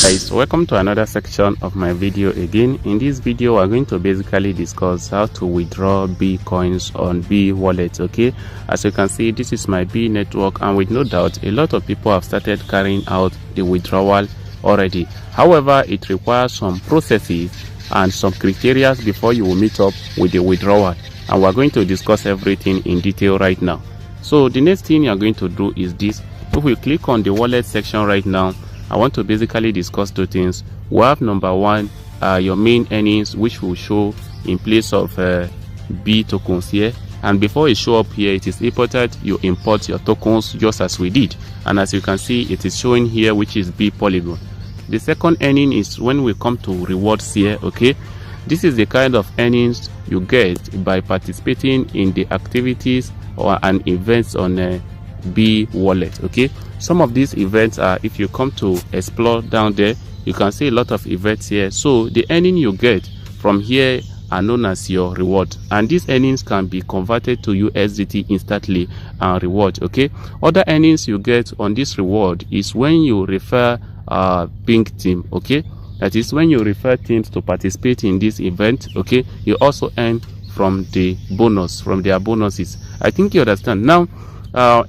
Guys, welcome to another section of my video again. In this video we're going to basically discuss how to withdraw B coins on B wallet. Okay, as you can see, this is my B network, and with no doubt a lot of people have started carrying out the withdrawal already. However, it requires some processes and some criteria before you will meet up with the withdrawal, and we're going to discuss everything in detail right now. So the next thing you're going to do is this. If we click on the wallet section right now, I want to basically discuss two things. We have number one, your main earnings, which will show in place of B tokens here. And before it show up here, it is important you import your tokens just as we did. And as you can see, it is showing here, which is B polygon. The second earning is when we come to rewards here. Okay, this is the kind of earnings you get by participating in the activities or and events on B wallet. Okay, some of these events are, if you come to explore down there, you can see a lot of events here. So the earning you get from here are known as your reward, and these earnings can be converted to USDT instantly and reward. Okay, other earnings you get on this reward is when you refer pink team. Okay, that is when you refer teams to participate in this event. Okay, you also earn from the bonus, from their bonuses. I think you understand now.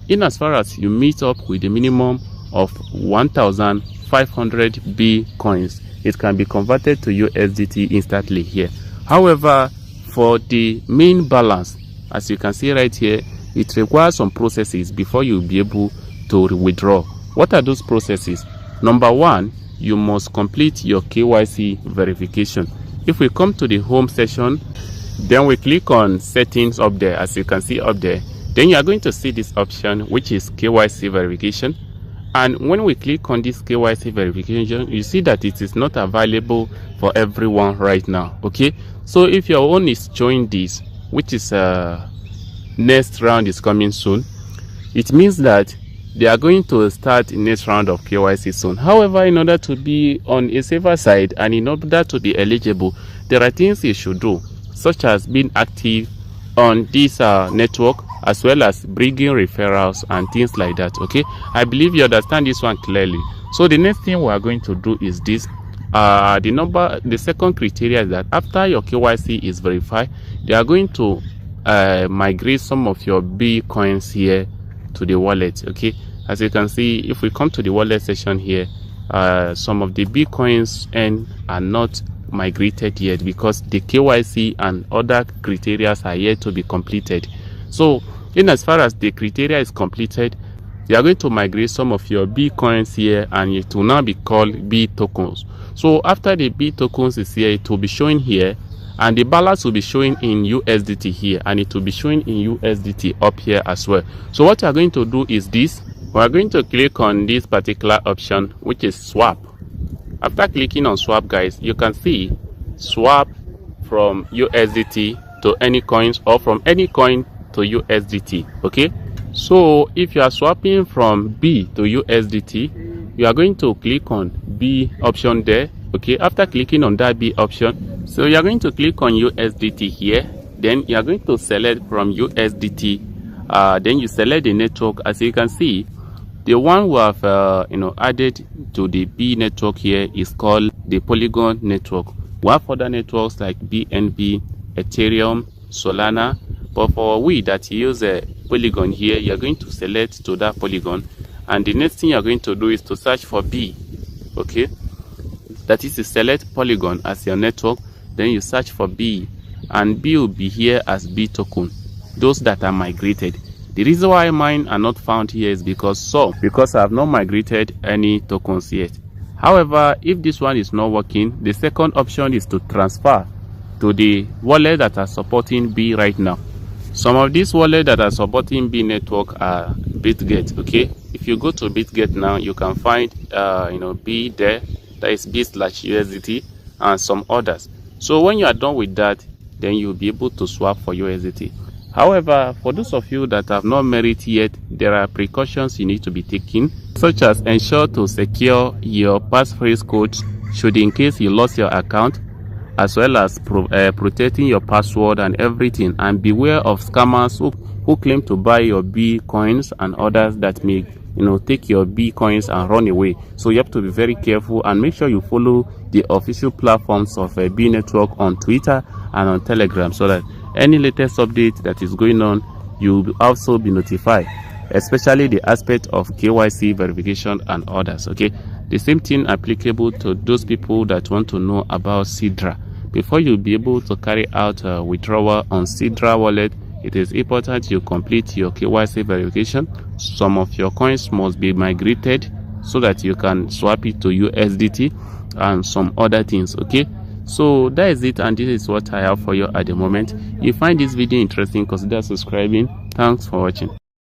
In as far as you meet up with the minimum of 1,500 B coins, it can be converted to USDT instantly here. However, for the main balance, as you can see right here, it requires some processes before you'll be able to withdraw. What are those processes? Number one, you must complete your KYC verification. If we come to the home section, then we click on settings up there, as you can see up there. Then you are going to see this option, which is KYC verification. And when we click on this KYC verification, you see that it is not available for everyone right now. Okay, so if your own is showing this, which is next round is coming soon, it means that they are going to start next round of KYC soon. However, in order to be on a safer side and in order to be eligible, there are things you should do, such as being active on this network, as well as bringing referrals and things like that. Okay, I believe you understand this one clearly. So the next thing we are going to do is this. The second criteria is that after your KYC is verified, they are going to migrate some of your B coins here to the wallet. Okay, as you can see, if we come to the wallet section here, some of the B coins are not migrated yet because the KYC and other criteria are yet to be completed. So in as far as the criteria is completed, you are going to migrate some of your B coins here, and it will now be called B tokens. So after the B tokens is here, it will be showing here, and the balance will be showing in USDT here, and it will be showing in USDT up here as well. So what you are going to do is this. We are going to click on this particular option, which is swap. After clicking on swap, guys, you can see swap from USDT to any coins, or from any coin to USDT. Okay, so if you are swapping from B to USDT, you are going to click on B option there. Okay, after clicking on that B option, so you are going to click on USDT here. Then you are going to select from USDT. Then you select the network. As you can see, the one we have added to the B network here is called the Polygon network. We have other networks like BNB, Ethereum, Solana, but for we that use a Polygon here, you are going to select to that Polygon, and the next thing you are going to do is to search for B. Okay, that is to select Polygon as your network, then you search for B, and B will be here as B token, those that are migrated. The reason why mine are not found here is because I have not migrated any tokens yet. However, if this one is not working, the second option is to transfer to the wallet that are supporting B right now. Some of these wallets that are supporting B network are BitGet. Okay, if you go to BitGet now, you can find B there, that is B/USDT, and some others. So when you are done with that, then you'll be able to swap for USDT. However, for those of you that have not made it yet, there are precautions you need to be taking, such as ensure to secure your passphrase code should in case you lost your account, as well as protecting your password and everything, and beware of scammers who claim to buy your B coins and others that may take your bitcoins and run away. So you have to be very careful and make sure you follow the official platforms of B Network on Twitter and on Telegram, so that any latest update that is going on, you'll also be notified, especially the aspect of KYC verification and others. Okay, the same thing applicable to those people that want to know about Sidra. Before you'll be able to carry out a withdrawal on Sidra wallet, it is important you complete your KYC verification. Some of your coins must be migrated so that you can swap it to USDT and some other things. Okay, so that is it, and this is what I have for you at the moment. If you find this video interesting, consider subscribing. Thanks for watching.